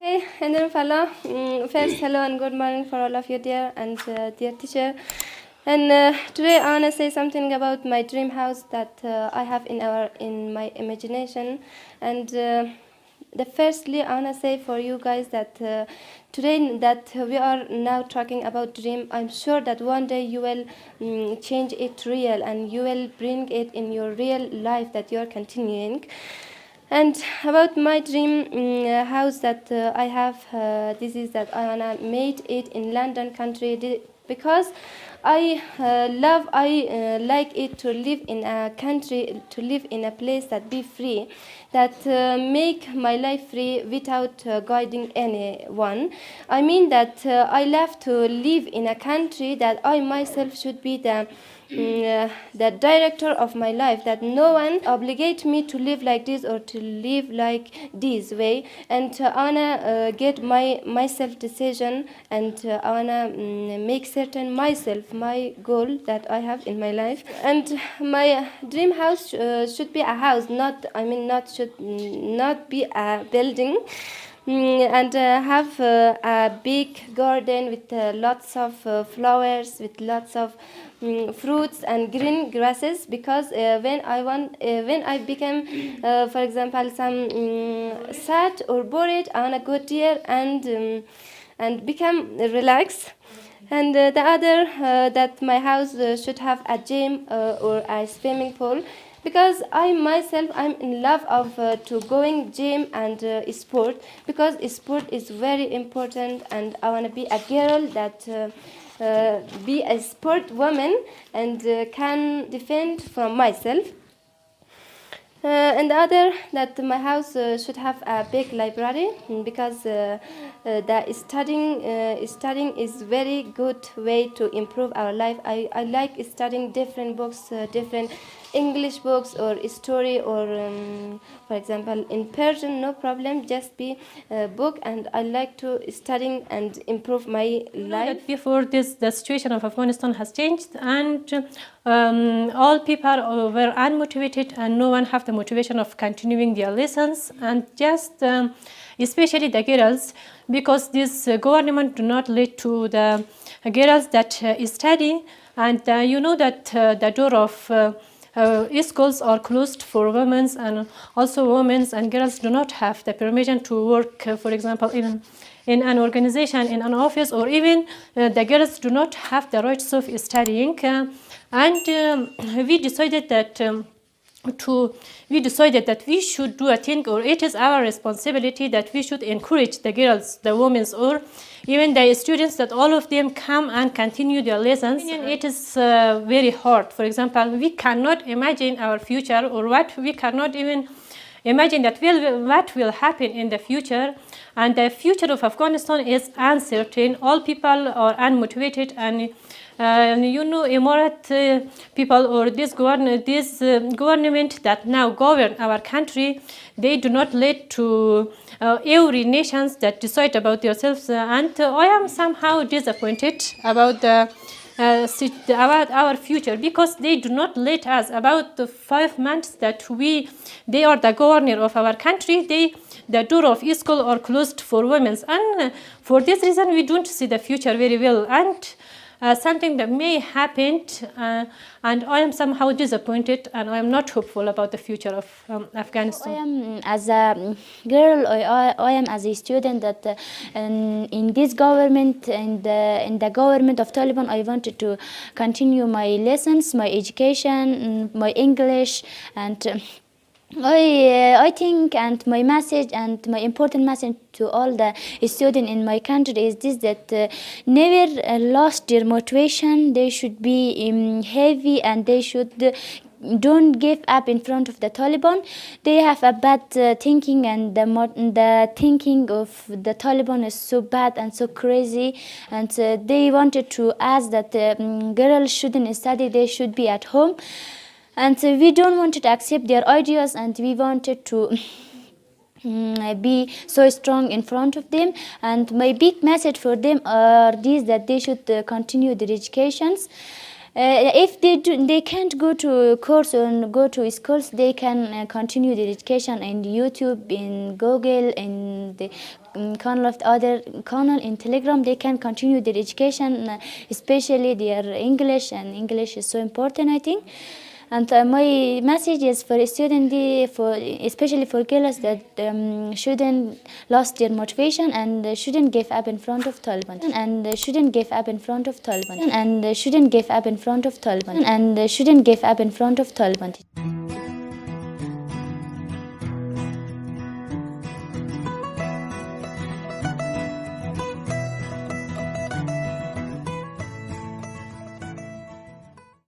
Hey, hello, fellow. First, hello and good morning for all of you, dear and dear teacher. And today I wanna say something about my dream house that I have in my imagination. And the firstly, I wanna say for you guys that today that we are now talking about dream, I'm sure that one day you will change it real and you will bring it in your real life that you are continuing. And about my dream house that I have, this is that I wanna made it in London country because I like it to live in a country, to live in a place that be free, that make my life free without guiding anyone. I mean that I love to live in a country that I myself should be the director of my life, that no one obligate me to live like this or to live like this way, and I wanna get my self decision, and I wanna make certain myself my goal that I have in my life. And my dream house should be a house, should not be a building. And have a big garden with lots of flowers, with lots of fruits and green grasses, because when I become for example some sad or bored, I wanna go there and become relaxed. And the other that my house should have a gym or a swimming pool, because I myself I'm in love of to going gym and sport, because sport is very important, and I want to be a girl that be a sport woman and can defend from myself. And the other that my house should have a big library, because the studying is very good way to improve our life. I like studying different books, different English books or story, or for example in Persian, no problem, just be a book, and I like to studying and improve my life. Before this, the situation of Afghanistan has changed, and all people were unmotivated, and no one have the motivation of continuing their lessons, and just especially the girls, because this government do not lead to the girls that study, and you know that the door of schools are closed for women, and also women and girls do not have the permission to work, for example, in an organization, in an office, or even the girls do not have the rights of studying. And we decided that we should do a thing, or it is our responsibility that we should encourage the girls, the women, or even the students, that all of them come and continue their lessons. It is very hard. For example, we cannot imagine our future, or we cannot even imagine that what will happen in the future. And the future of Afghanistan is uncertain. All people are unmotivated, and you know, Emirat people, or this government that now govern our country, they do not lead to every nations that decide about themselves. And I am somehow disappointed about about our future, because they do not let us about the 5 months that they are the governor of our country. The door of school are closed for women, and for this reason we don't see the future very well, and something that may happen, and I am somehow disappointed, and I am not hopeful about the future of Afghanistan. I am as a girl, I am as a student that in this government, in the government of Taliban, I wanted to continue my lessons, my education, my English, and I think, and my message, and my important message to all the students in my country is this, that never lost their motivation. They should be heavy, and they should don't give up in front of the Taliban. They have a bad thinking, and the thinking of the Taliban is so bad and so crazy, and they wanted to ask that girls shouldn't study, they should be at home. And we don't want to accept their ideas, and we wanted to be so strong in front of them. And my big message for them are these, that they should continue their educations. If they can't go to course or go to schools, they can continue their education in YouTube, in Google, in the kind of other channel in Telegram. They can continue their education, especially their English, and English is so important, I think. And my message is for students, especially for girls, that shouldn't lose their motivation and shouldn't give up in front of Taliban. And shouldn't give up in front of Taliban. And shouldn't give up in front of Taliban. And shouldn't give up in front of Taliban.